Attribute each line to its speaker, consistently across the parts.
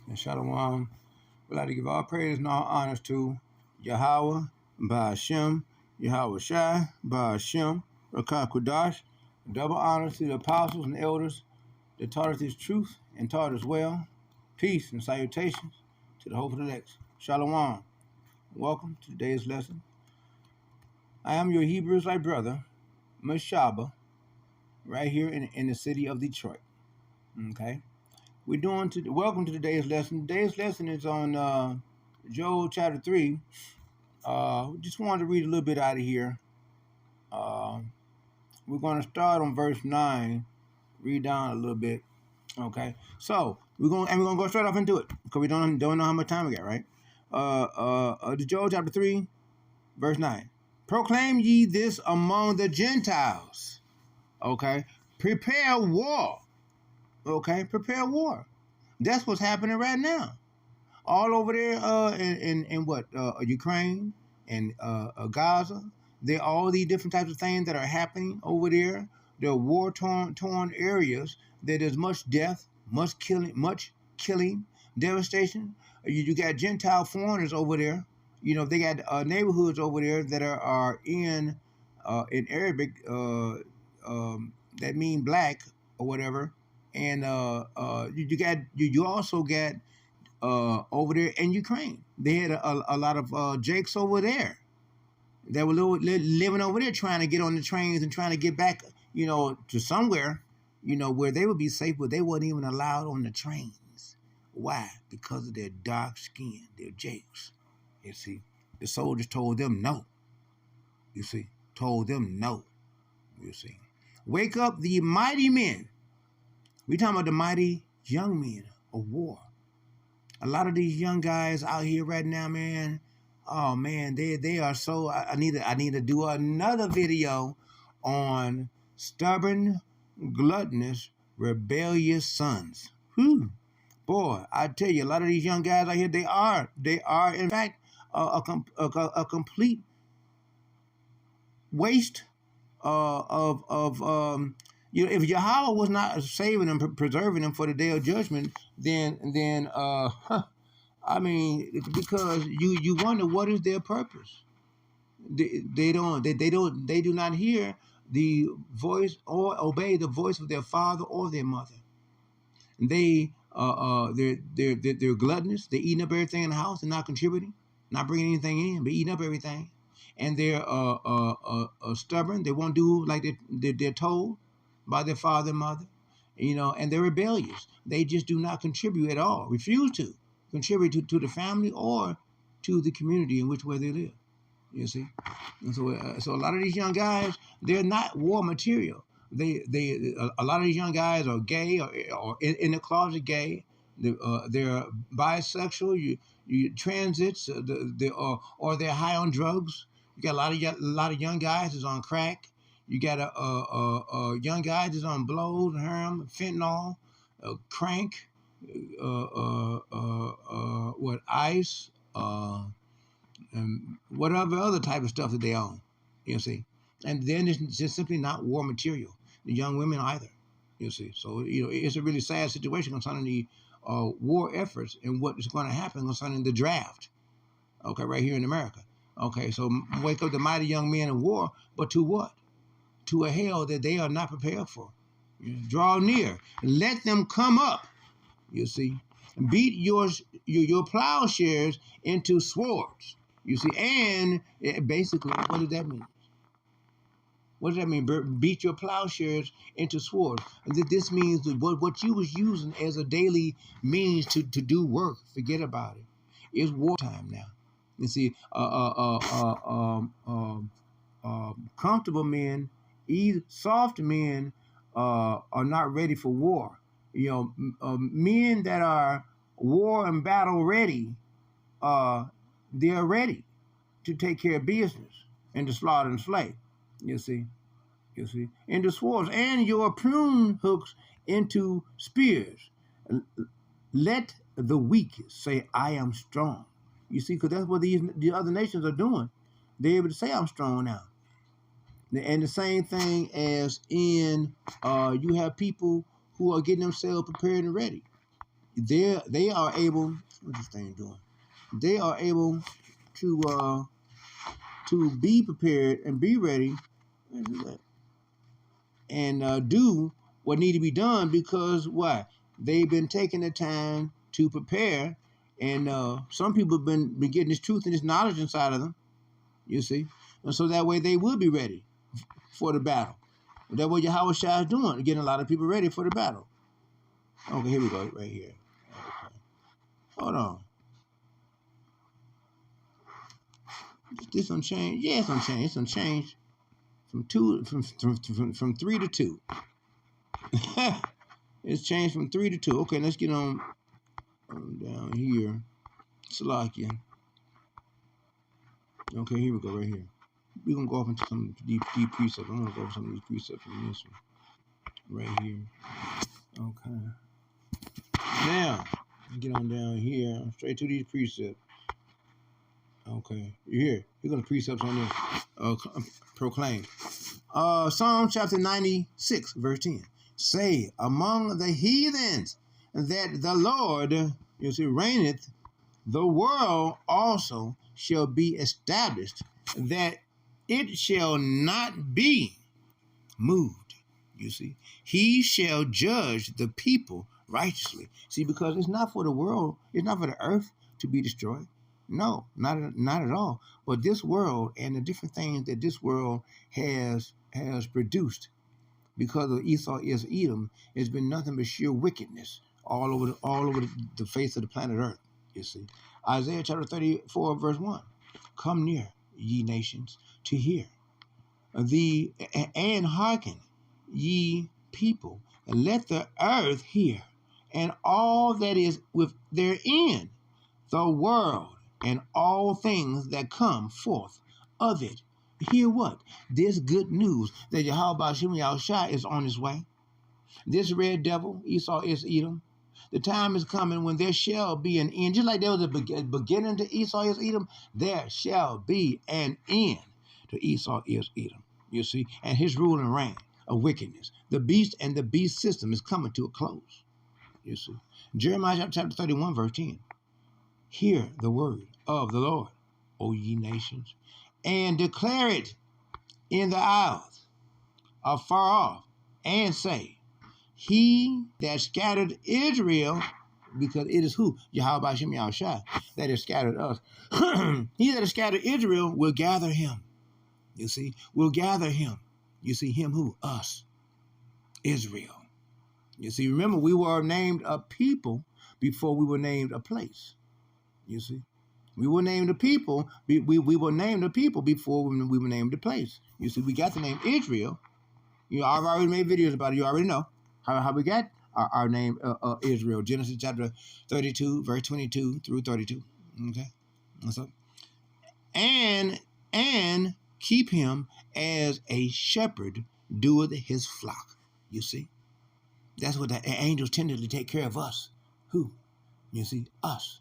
Speaker 1: And Shalom. We'd like to give all praise and all honors to Yahweh, Ba'ashem, Yahweh Shai, Ba'ashem, Rakah Kudash. Double honors to the apostles and elders that taught us this truth and taught us well. Peace and salutations to the hopeful elect. Shalom. Welcome to today's lesson. I am your Hebrew Israelite brother, Mashaba, right here in the city of Detroit. Okay? Welcome to today's lesson. Today's lesson is on Joel chapter 3. Just wanted to read a little bit out of here. We're going to start on verse 9, read down a little bit. Okay, so we're going to go straight off into it because we don't know how much time we got, right? The Joel chapter 3, verse 9. Proclaim ye this among the Gentiles. Okay, prepare war. Okay, prepare war. That's what's happening right now. All over there in Ukraine and Gaza. There are all these different types of things that are happening over there. There are war-torn areas. There's much death, much killing, devastation. You got Gentile foreigners over there. You know, they got neighborhoods over there that are in Arabic that mean black or whatever. And you also got over there in Ukraine. They had a lot of Jakes over there that were living over there trying to get on the trains and trying to get back, to somewhere, where they would be safe, but they weren't even allowed on the trains. Why? Because of their dark skin, their Jakes. You see, the soldiers told them no. You see, told them no. You see, wake up the mighty men. We talking about the mighty young men of war. A lot of these young guys out here right now, man. Oh man, they are so. I need to do another video on stubborn, gluttonous, rebellious sons. Whew. Boy, I tell you, a lot of these young guys out here, they are in fact a complete waste of if Yahweh was not saving them, preserving them for the day of judgment, then I mean, because you wonder what is their purpose. They do not hear the voice or obey the voice of their father or their mother. They're gluttonous. They're eating up everything in the house and not contributing, not bringing anything in, but eating up everything. And they're stubborn. They won't do like they're told by their father and mother, and they're rebellious. They just do not contribute at all, refuse to contribute to the family or to the community in which way they live, you see. And so a lot of these young guys, they're not war material. A lot of these young guys are gay or in the closet gay. They're bisexual, you transits, or they're high on drugs. You got a lot of young guys that's on crack. You got a young guy that's on blows, heroin, fentanyl, crank, ice, and whatever other type of stuff that they own, you see. And then it's just simply not war material. The young women either, you see. So, it's a really sad situation concerning the war efforts and what is going to happen concerning the draft, okay, right here in America. Okay, so wake up the mighty young men of war, but to what? To a hell that they are not prepared for. Draw near. Let them come up, you see. Beat your plowshares into swords, you see. And basically, what does that mean? What does that mean? Beat your plowshares into swords. This means that what you was using as a daily means to do work, forget about it. It's wartime now. You see, comfortable men, soft men are not ready for war. Men that are war and battle ready, they're ready to take care of business and to slaughter and slay. You see, into swords and your prune hooks into spears. Let the weak say, "I am strong." You see, because that's what the other nations are doing. They're able to say, "I'm strong now." And the same thing as in, you have people who are getting themselves prepared and ready. they are able. What's this thing doing? They are able to be prepared and be ready and do what need to be done because why? They've been taking the time to prepare, and some people have been getting this truth and this knowledge inside of them. You see, and so that way they will be ready for the battle. That way Yahweh Shai is doing, getting a lot of people ready for the battle. Okay, here we go, right here. Okay. Hold on. This one change? Yeah, it's unchanged. It's unchanged from 3 to 2. It's changed from 3 to 2. Okay, let's get on down here. Salakia. Okay, here we go, right here. We're going to go off into some deep precepts. I'm going to go over some of these precepts from this one. Right here. Okay. Now, get on down here. Straight to these precepts. Okay. You're going to precepts on this. Proclaim. Psalm chapter 96, verse 10. Say among the heathens that the Lord, you see, reigneth, the world also shall be established, that it shall not be moved. You see, he shall judge the people righteously. See, because it's not for the world, it's not for the earth to be destroyed. No, not at all. But this world and the different things that this world has produced because of Esau is Edom, has been nothing but sheer wickedness all over the face of the planet Earth. You see, Isaiah chapter 34, verse 1. Come near, ye nations, to hear and hearken, ye people, and let the earth hear, and all that is with therein, the world, and all things that come forth of it. Hear what? This good news that Yahweh Shem Yahushua is on his way. This red devil, Esau is Edom. The time is coming when there shall be an end. Just like there was a beginning to Esau is Edom, there shall be an end to Esau is Edom. You see, and his rule and reign of wickedness. The beast and the beast system is coming to a close. You see, Jeremiah chapter 31, verse 10. Hear the word of the Lord, O ye nations, and declare it in the isles afar off, and say, he that scattered Israel, because it is who? Yahweh Shem Yahushua, that has scattered us. He that has scattered Israel will gather him. You see, will gather him. You see, him who? Us. Israel. You see, remember, we were named a people before we were named a place. You see, we were named a people. We were named a people before we were named a place. You see, we got the name Israel. You know, I've already made videos about it. You already know how we got our name Israel. Genesis chapter 32, verse 22 through 32. Okay, what's up? And keep him as a shepherd doeth his flock. You see, that's what the angels tended to take care of us. Who? You see, us.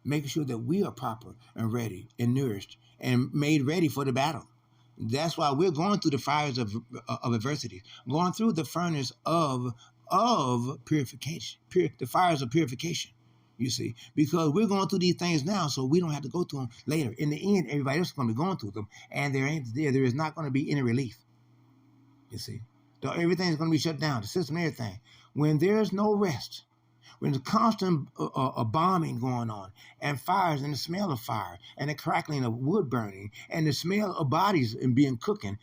Speaker 1: Making sure that we are proper and ready and nourished and made ready for the battle. That's why we're going through the fires of adversity, going through the furnace of purification, the fires of purification, you see, because we're going through these things now, so we don't have to go through them later. In the end, everybody else is going to be going through them, and there is not going to be any relief, you see. Everything is going to be shut down, the system, everything. When there's no rest, when there's constant bombing going on, and fires, and the smell of fire, and the crackling of wood burning, and the smell of bodies and being cooking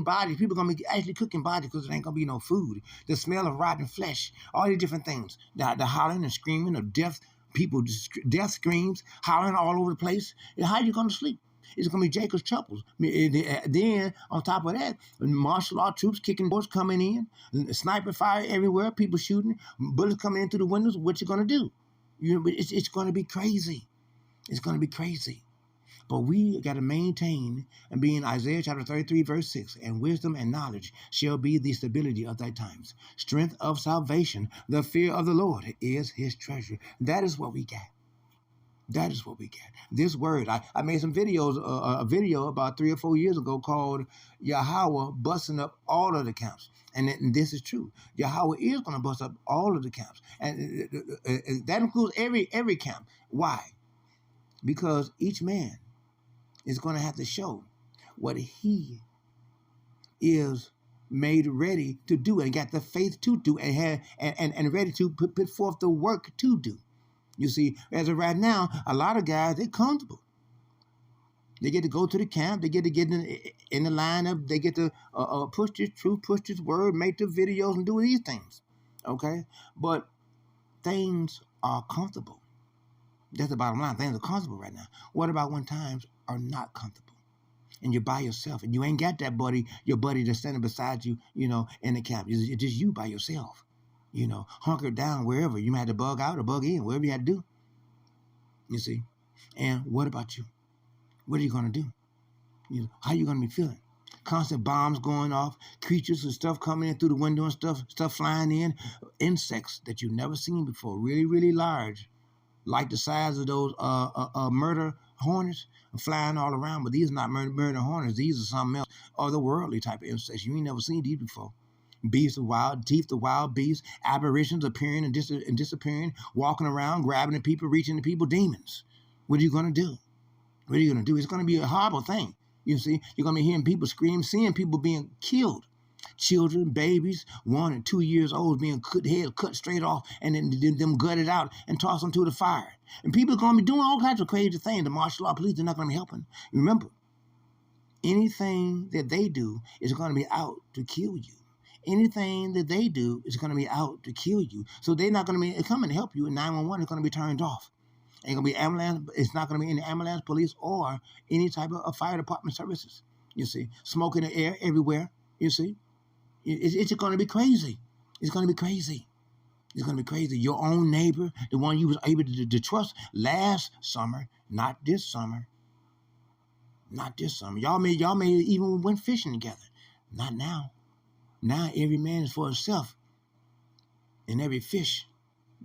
Speaker 1: bodies. People are going to be actually cooking bodies because there ain't going to be no food. The smell of rotten flesh, all these different things. The hollering and screaming of death, people, death screams, hollering all over the place. How are you going to sleep? It's going to be Jacob's troubles. Then, on top of that, martial law troops kicking doors coming in, sniper fire everywhere, people shooting, bullets coming in through the windows. What you going to do? It's going to be crazy. It's going to be crazy. But we got to maintain and be in Isaiah chapter 33, verse 6. And wisdom and knowledge shall be the stability of thy times. Strength of salvation, the fear of the Lord is his treasure. That is what we got. That is what we get. This word, I made some videos, a video about 3 or 4 years ago called Yahweh busting up all of the camps. And this is true. Yahweh is going to bust up all of the camps. And that includes every camp. Why? Because each man is going to have to show what he is made ready to do and got the faith to do and ready to put forth the work to do. You see, as of right now, a lot of guys, they're comfortable. They get to go to the camp. They get to get in the lineup. They get to push this truth, push this word, make the videos, and do these things. Okay? But things are comfortable. That's the bottom line. Things are comfortable right now. What about when times are not comfortable? And you're by yourself, and you ain't got that buddy, your buddy that's standing beside you, in the camp. It's just you by yourself, hunkered down wherever. You might have to bug out or bug in, whatever you had to do. You see? And what about you? What are you going to do? How are you going to be feeling? Constant bombs going off, creatures and stuff coming in through the window and stuff flying in, insects that you've never seen before, really, really large, like the size of those murder hornets flying all around. But these are not murder hornets. These are something else, otherworldly type of insects. You ain't never seen these before. Beasts of wild, teeth of wild beasts, apparitions appearing and disappearing, walking around, grabbing at people, reaching to people, demons. What are you going to do? What are you going to do? It's going to be a horrible thing. You see, you're going to be hearing people scream, seeing people being killed. Children, babies, 1 and 2 years old being head cut straight off and then them gutted out and tossed into the fire. And people are going to be doing all kinds of crazy things. The martial law police, they're not going to be helping. Remember, anything that they do is going to be out to kill you. Anything that they do is going to be out to kill you. So they're not going to be coming to help you, and 911 is going to be turned off. Ain't going to be ambulance. It's not going to be any ambulance, police, or any type of fire department services. You see, smoke in the air everywhere. You see, it's going to be crazy. It's going to be crazy. It's going to be crazy. Your own neighbor, the one you was able to trust last summer, not this summer. Not this summer. Y'all may even went fishing together. Not now. Now every man is for himself, and every fish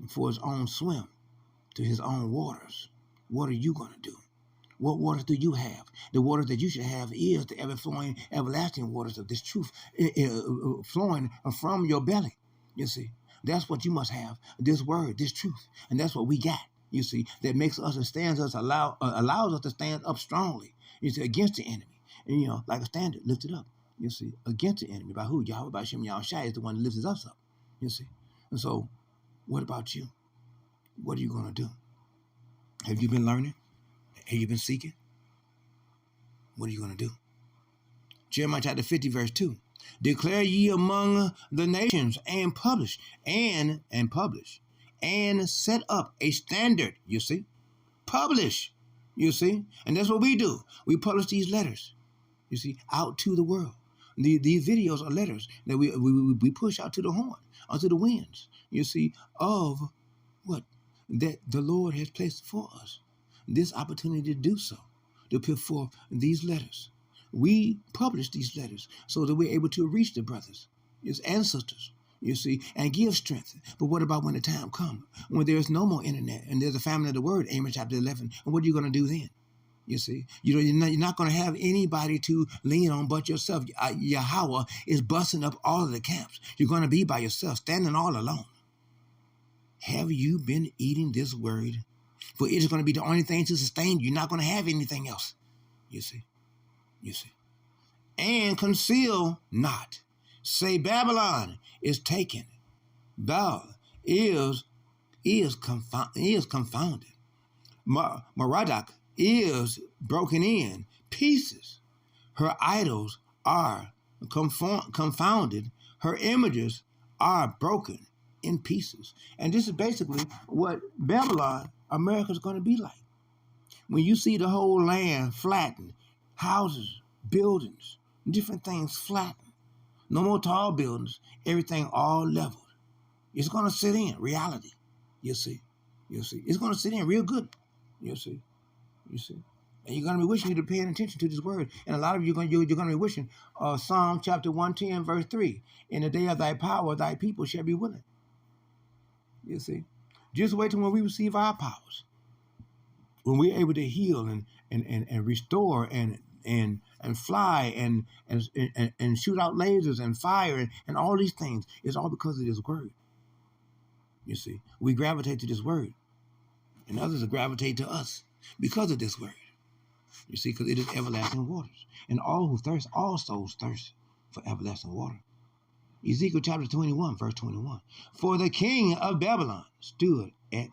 Speaker 1: for his own swim to his own waters. What are you going to do? What waters do you have? The waters that you should have is the ever-flowing, everlasting waters of this truth flowing from your belly. You see, that's what you must have, this word, this truth. And that's what we got, you see, that makes us and stands us, allows us to stand up strongly, you see, against the enemy. And, like a standard lifted up, you see, against the enemy. By who? Yahweh, by Shem Yahushai is the one that lifts us up, you see. And so, what about you? What are you going to do? Have you been learning? Have you been seeking? What are you going to do? Jeremiah chapter 50, verse 2. Declare ye among the nations and publish, and set up a standard, you see. Publish, you see. And that's what we do. We publish these letters, you see, out to the world. These videos are letters that we push out to the horn, onto the winds, you see, of what? That the Lord has placed for us. This opportunity to do so, to put forth these letters. We publish these letters so that we're able to reach the brothers and sisters, you see, and give strength. But what about when the time comes, when there's no more internet and there's a famine of the word, Amos chapter 11, and what are you going to do then? You see, you're not going to have anybody to lean on but yourself. Yahweh is busting up all of the camps. You're going to be by yourself, standing all alone. Have you been eating this word? For it is going to be the only thing to sustain you. You're not going to have anything else. You see. And conceal not. Say Babylon is taken. Babel is confounded. Merodach is broken in pieces. Her idols are confounded. Her images are broken in pieces. And this is basically what Babylon, America, is going to be like. When you see the whole land flattened, houses, buildings, different things flattened, no more tall buildings, everything all leveled. It's going to sit in reality. You see. It's going to sit in real good. You see. And you're going to be wishing you to pay attention to this word. And a lot of you you're going to be wishing Psalm chapter 110, verse 3. In the day of thy power, thy people shall be willing. You see. Just wait till when we receive our powers. When we're able to heal and restore and fly and shoot out lasers and fire and all these things, it's all because of this word. You see, we gravitate to this word, and others will gravitate to us because of this word. You see, because it is everlasting waters, and all who thirst, all souls thirst for everlasting water. Ezekiel chapter 21, verse 21. For the king of Babylon stood at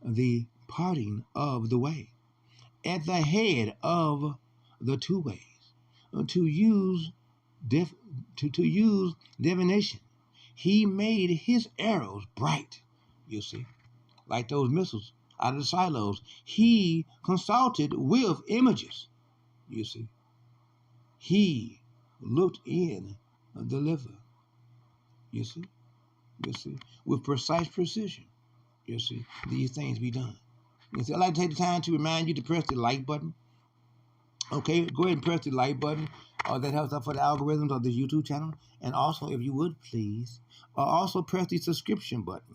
Speaker 1: the parting of the way, at the head of the two ways, to use divination. He made his arrows bright, you see, like those missiles out of the silos. He consulted with images, you see. He looked in the liver, you see, with precise precision, you see, these things be done. You see, I'd like to take the time to remind you to press the like button. Okay, go ahead and press the like button. That helps out for the algorithms of this YouTube channel. And also, if you would please, also press the subscription button.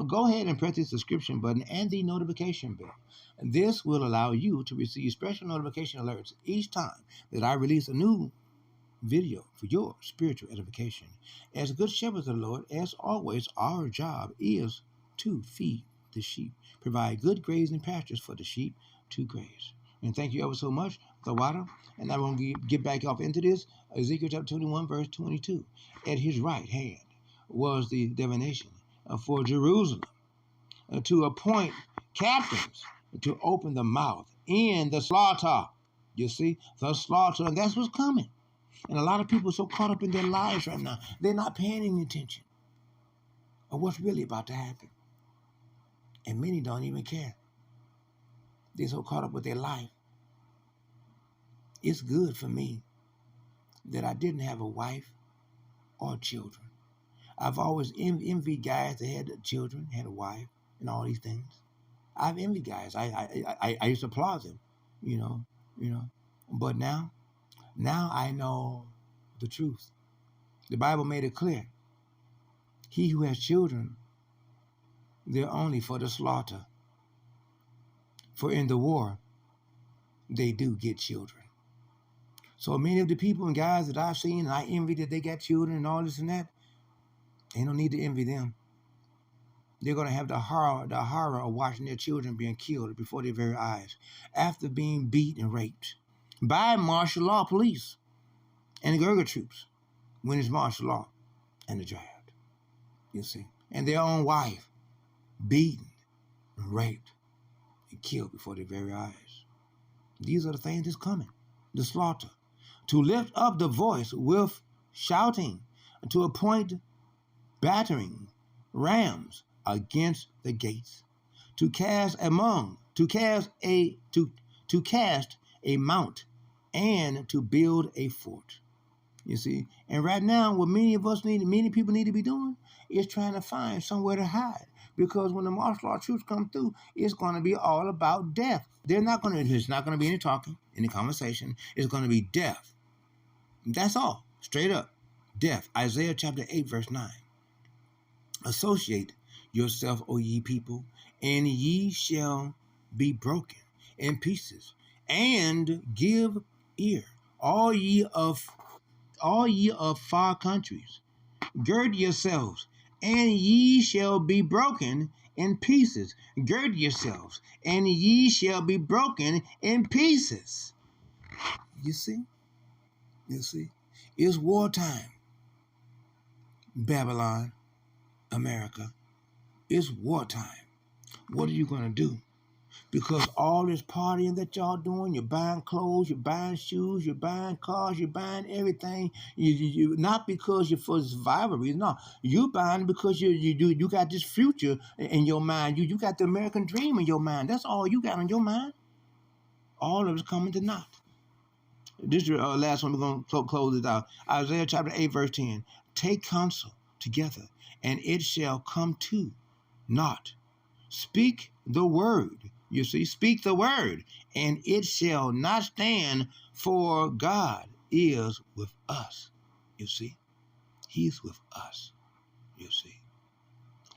Speaker 1: Go ahead and press the subscription button and the notification bell. And this will allow you to receive special notification alerts each time that I release a new video for your spiritual edification. As good shepherds of the Lord, as always, our job is to feed the sheep, provide good grazing pastures for the sheep to graze. And thank you ever so much, the water. And I'm going to get back off into this. Ezekiel chapter 21, verse 22. At his right hand was the divination for Jerusalem, to appoint captains to open the mouth in the slaughter. You see, the slaughter, and that's what's coming. And a lot of people are so caught up in their lives right now, they're not paying any attention of what's really about to happen. And many don't even care. They're so caught up with their life. It's good for me that I didn't have a wife or children. I've always envied guys that had children, had a wife, and all these things. I've envied guys. I used to applaud them, you know. But now I know the truth. The Bible made it clear. He who has children, they're only for the slaughter. For in the war, they do get children. So many of the people and guys that I've seen, and I envy that they got children and all this and that, ain't no need to envy them. They're going to have the horror of watching their children being killed before their very eyes, after being beat and raped by martial law police and the Gurkha troops when it's martial law and the draft, you see. And their own wife beaten and raped and killed before their very eyes. These are the things that's coming, the slaughter. To lift up the voice with shouting, to appoint battering rams against the gates, to cast a mount, and to build a fort. You see, and right now, what many people need to be doing is trying to find somewhere to hide, because when the martial law troops come through, it's going to be all about death. It's not going to be any talking, any conversation. It's going to be death. That's all, straight up, death. Isaiah chapter 8, verse 9. Associate yourself, O ye people, and ye shall be broken in pieces, and give ear, all ye of far countries. Gird yourselves, and ye shall be broken in pieces. Gird yourselves, and ye shall be broken in pieces. You see? It's wartime. Babylon, America, it's wartime. What are you going to do? Because all this partying that y'all doing, you're buying clothes, you're buying shoes, you're buying cars, you're buying everything. You not because you're for survival reasons. No, you're buying because you got this future in your mind. You got the American dream in your mind. That's all you got in your mind. All of it's coming to naught. This is the last one. We're going to close it out. Isaiah chapter 8, verse 10. Take counsel together, and it shall come to naught. Speak the word. You see, speak the word, and it shall not stand, for God is with us. You see, he's with us. You see.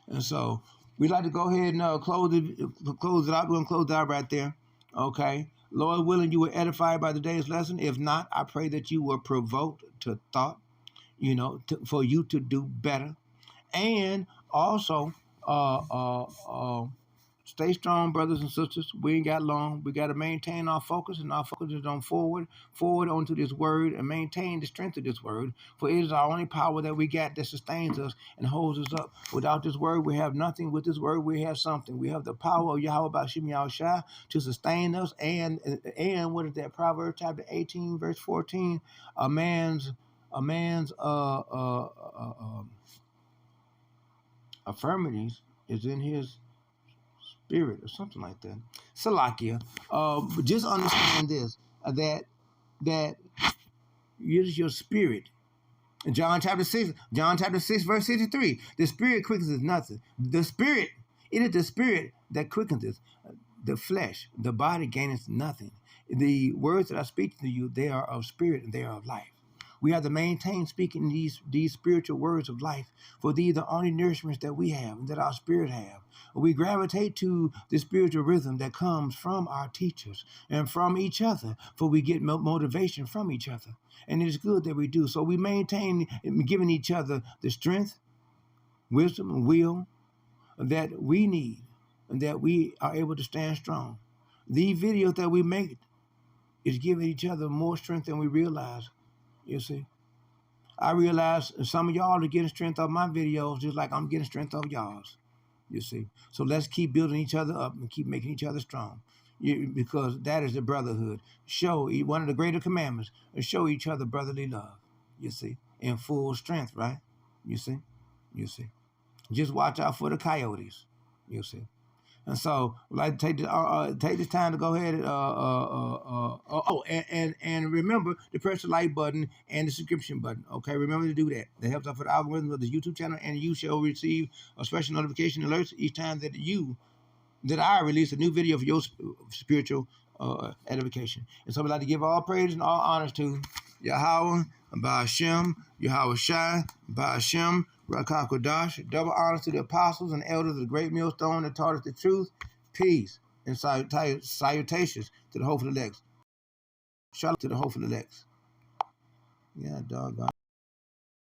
Speaker 1: And so we'd like to go ahead and close it out. We're going to close it out right there. Okay. Lord willing, you were edified by today's lesson. If not, I pray that you were provoked to thought, for you to do better. And also, stay strong, brothers and sisters. We ain't got long. We got to maintain our focus, and our focus is on forward onto this word, and maintain the strength of this word. For it is our only power that we got that sustains us and holds us up. Without this word, we have nothing. With this word, we have something. We have the power of Yahweh Bashim Yahushua to sustain us. And what is that? Proverbs chapter 18, verse 14. A man's affirmities is in his spirit or something like that. Salakia. But just understand this, that it is your spirit. In John chapter 6, verse 63, the spirit quickens nothing. It is the spirit that quickens the flesh. The body gaineth nothing. The words that I speak to you, they are of spirit and they are of life. We have to maintain speaking these spiritual words of life, for these are the only nourishments that we have and that our spirit have. We gravitate to the spiritual rhythm that comes from our teachers and from each other, for we get motivation from each other. And it is good that we do. So we maintain giving each other the strength, wisdom, and will that we need, and that we are able to stand strong. The videos that we make is giving each other more strength than we realize. You see, I realize some of y'all are getting strength off my videos just like I'm getting strength off y'all's. You see, so let's keep building each other up and keep making each other strong, because that is the brotherhood. Show one of the greater commandments: show each other brotherly love. You see, in full strength, right? You see. Just watch out for the coyotes. You see. And so, I'd like to take this time to go ahead and remember to press the like button and the subscription button. Okay, remember to do that. That helps out for the algorithm of the YouTube channel, and you shall receive a special notification alerts each time that I release a new video for your spiritual edification. And so, I'd like to give all praise and all honors to Yahweh, Ba'ashem, Yahweh Shai, Ba'ashem, Rakah Kodash. Double honors to the apostles and elders of the great millstone that taught us the truth. Peace and salutations to the hopeful elects. Shalom to the hopeful elects. Yeah, doggone.